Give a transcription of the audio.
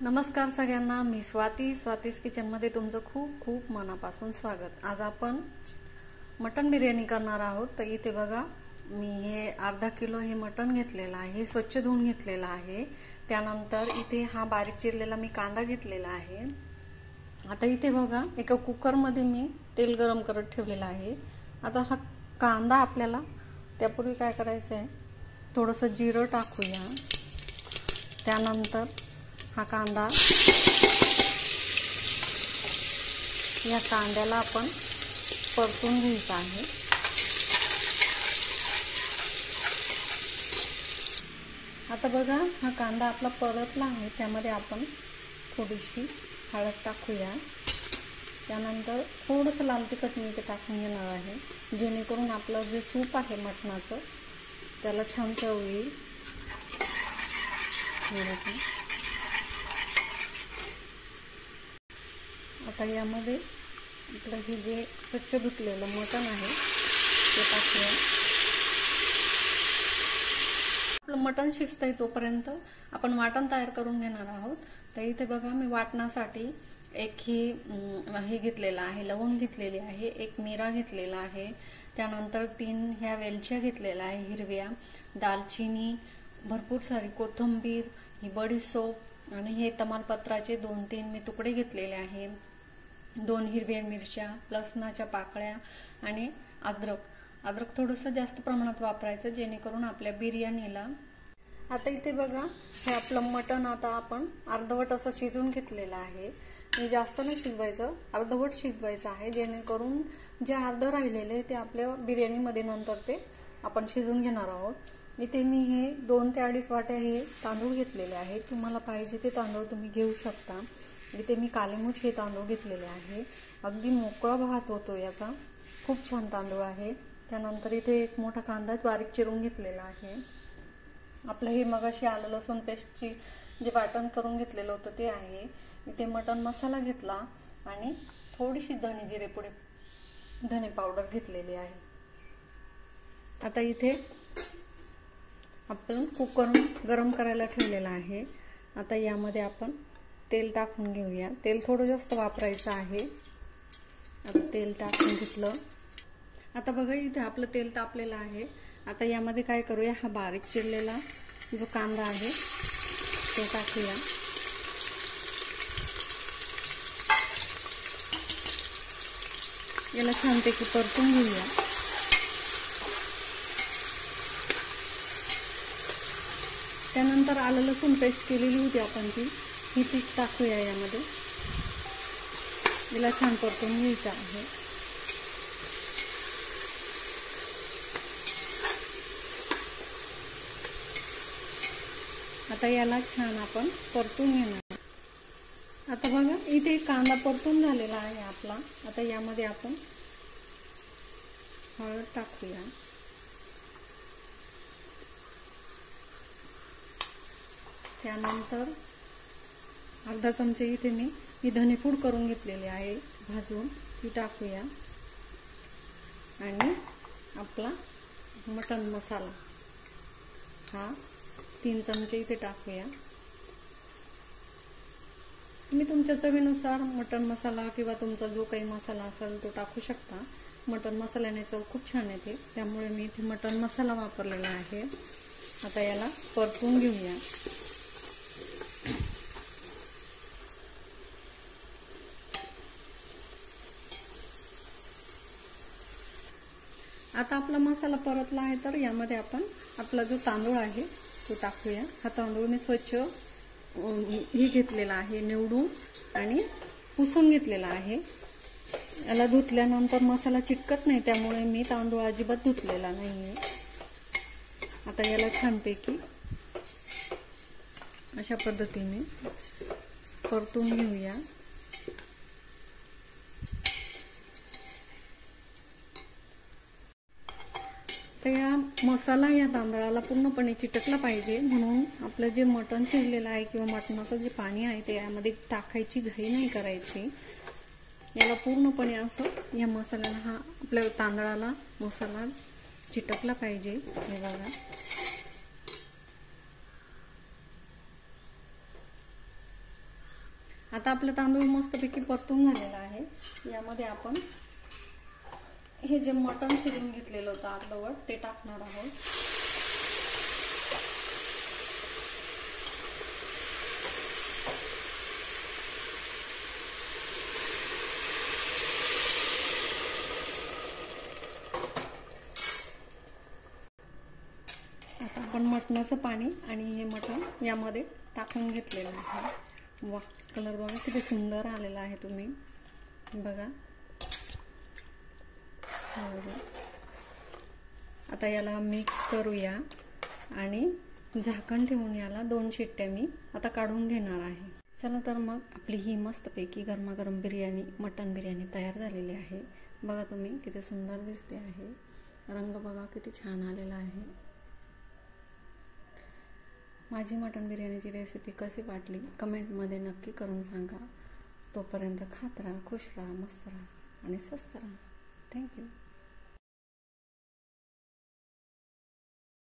नमस्कार सगळ्यांना, मी स्वातीस किचनमध्ये तुमचं खूप खूप मनापासून स्वागत। आज आपण मटन बिर्याणी करणार आहोत। तर इथे बघा, मी हे अर्धा किलो हे मटन घेतलेलं आहे, स्वच्छ धुवून घेतलेलं आहे। त्यानंतर इथे हा बारीक चिरलेला मी कांदा घेतलेला आहे। आता इथे बघा, एका कुकर मध्ये मी तेल गरम करत ठेवलेलं आहे। आता हा कांदा आपल्याला त्यापूर्वी काय करायचं आहे, थोडंसं जिरं टाकूया। त्यानंतर हा कांदा, या कांद्याला आपण परतून घ्यायचा आहे। आता बघा, हा कांदा आपला परतला आहे। त्यामध्ये आपण थोडीशी हळद टाकूया। त्यानंतर थोडंसं लाल तिखट मी इथे टाकून घेणार आहे, जेणेकरून आपलं जे सूप आहे मटणाचं त्याला छान चव येईल। आता यामध्ये आपलं हे जे स्वच्छ धुतलेलं मटण आहे ते टाकूया। आपलं मटण शिजतंय तोपर्यंत आपण वाटण तयार करून घेणार आहोत। तर इथे बघा, मी वाटणासाठी एक हे घेतलेलं आहे, लवंग घेतलेली आहे, एक मिरा घेतलेला आहे, त्यानंतर 3 ह्या वेलच्या घेतलेल्या आहे हिरव्या, दालचिनी, भरपूर सारी कोथिंबीर, ही बडीशेप आणि हे तमालपत्राचे 2-3 मी तुकडे घेतलेले आहे, 2 हिरव्या मिरच्या, लसणाच्या पाकळ्या आणि अद्रक थोडंसं जास्त प्रमाणात वापरायचं, जेणेकरून आपल्या बिर्याणीला। आता इथे बघा, हे आपलं मटण आता आपण अर्धवट असं शिजवून घेतलेलं आहे। हे जास्त नाही शिजवायचं, अर्धवट शिजवायचं आहे, जेणेकरून जे अर्ध राहिलेले ते आपल्या बिर्याणीमध्ये नंतर ते आपण शिजवून घेणार आहोत। इथे मी हे 2 ते 2.5 वाट्या हे तांदूळ घेतलेले आहेत। तुम्हाला पाहिजे ते तांदूळ तुम्ही घेऊ शकता। इथे मी कालीमुछ हे तांदूळ घेतलेले आहे, अगदी मोकळा भात होतो याचा, खूप छान तांदूळ आहे। त्यानंतर इथे एक मोठा कांदा बारीक चिरून घेतलेला आहे। आपलं हे मगाशी आलं लसूण पेस्टची जे वाटण करून घेतलेलं होतं ते आहे। इथे मटन मसाला घेतला आणि थोडीशी धने जिरे पुडी, धने पावडर घेतलेली आहे। आता इथे आपण कुकर गरम करायला ठेवलेला आहे। आता यामध्ये आपण तेल टाकून घेऊया। तेल थोडं जास्त वापरायचं आहे। आता तेल टाकून घेतलं। आता बघा, इथे आपलं तेल तापलेलं आहे। आता यामध्ये काय करूया, हा बारीक चिरलेला जो कांदा आहे तो टाकूया। याला छानपैकी परतून घेऊया। त्यानंतर आलं लसूण पेस्ट केलेली होती आपण ही टाकूया यामध्ये। याला छान परतून घ्यायचं आहे। आता याला छान आपण परतून घेणार। आता बघा, इथे कांदा परतून झालेला आहे आपला। आता यामध्ये आपण हळद टाकूया। त्यानंतर अर्धा चमचा इथे मी धनेपूड करून घेतलेली आहे भाजून, ती टाकूया। आणि आपला मटन मसाला हा 3 चमचे इथे टाकूया। तुम्ही तुमच्या चवीनुसार मटन मसाला किंवा तुमचा जो काही मसाला असेल तो टाकू शकता। मटन मसाल्याने चव खूप छान येते, त्यामुळे मी इथे मटन मसाला वापरलेला आहे। आता याला परतून घेऊया। आता आपला मसाला परतला आहे, तर यामध्ये आपण आपला जो तांदूळ आहे तो टाकूया। हा तांदूळ मी स्वच्छ हे घेतलेला आहे, निवडून आणि पुसून घेतलेला आहे। याला धुतल्यानंतर मसाला चिटकत नाही, त्यामुळे मी तांदूळ अजिबात धुतलेला नाहीये। आता याला छानपैकी अशा पद्धतीने परतून घेऊया। तर या मसाला या तांदळाला पूर्णपणे चिटकला पाहिजे, म्हणून आपलं जे मटण शिजलेलं आहे किंवा मटणाचं जे पाणी आहे ते यामध्ये टाकायची घाई नाही करायची। याला पूर्णपणे असं या मसाल्याला, हा आपल्या तांदळाला मसाला चिटकला पाहिजे। हे बघा, आता आपलं तांदूळ मस्तपैकी परतून झालेला आहे. यामध्ये आपण हे जे मटण शिजवून घेतलेलं होतं अर्धवट ते टाकणार आहोत. आता आपण मटणाचं पाणी आणि हे मटण यामध्ये टाकून घेतलेलं आहे. वा, कलर बघा किती सुंदर आलेला आहे. तुम्ही बघा. आता याला मिक्स करूया आणि झाकण ठेवून याला 2 शिट्ट्या मी आता काढून घेणार आहे. चला तर मग आपली ही मस्तपैकी गरमागरम बिर्याणी, मटण बिर्याणी तयार झालेली आहे. बघा तुम्ही किती सुंदर दिसते आहे. रंग बघा किती छान आलेला आहे. माझी मटण बिर्याणीची रेसिपी कशी वाटली कमेंटमध्ये नक्की करून सांगा. तोपर्यंत खात राहा, खुश राहा, मस्त राहा आणि स्वस्त राहा. थँक्यू.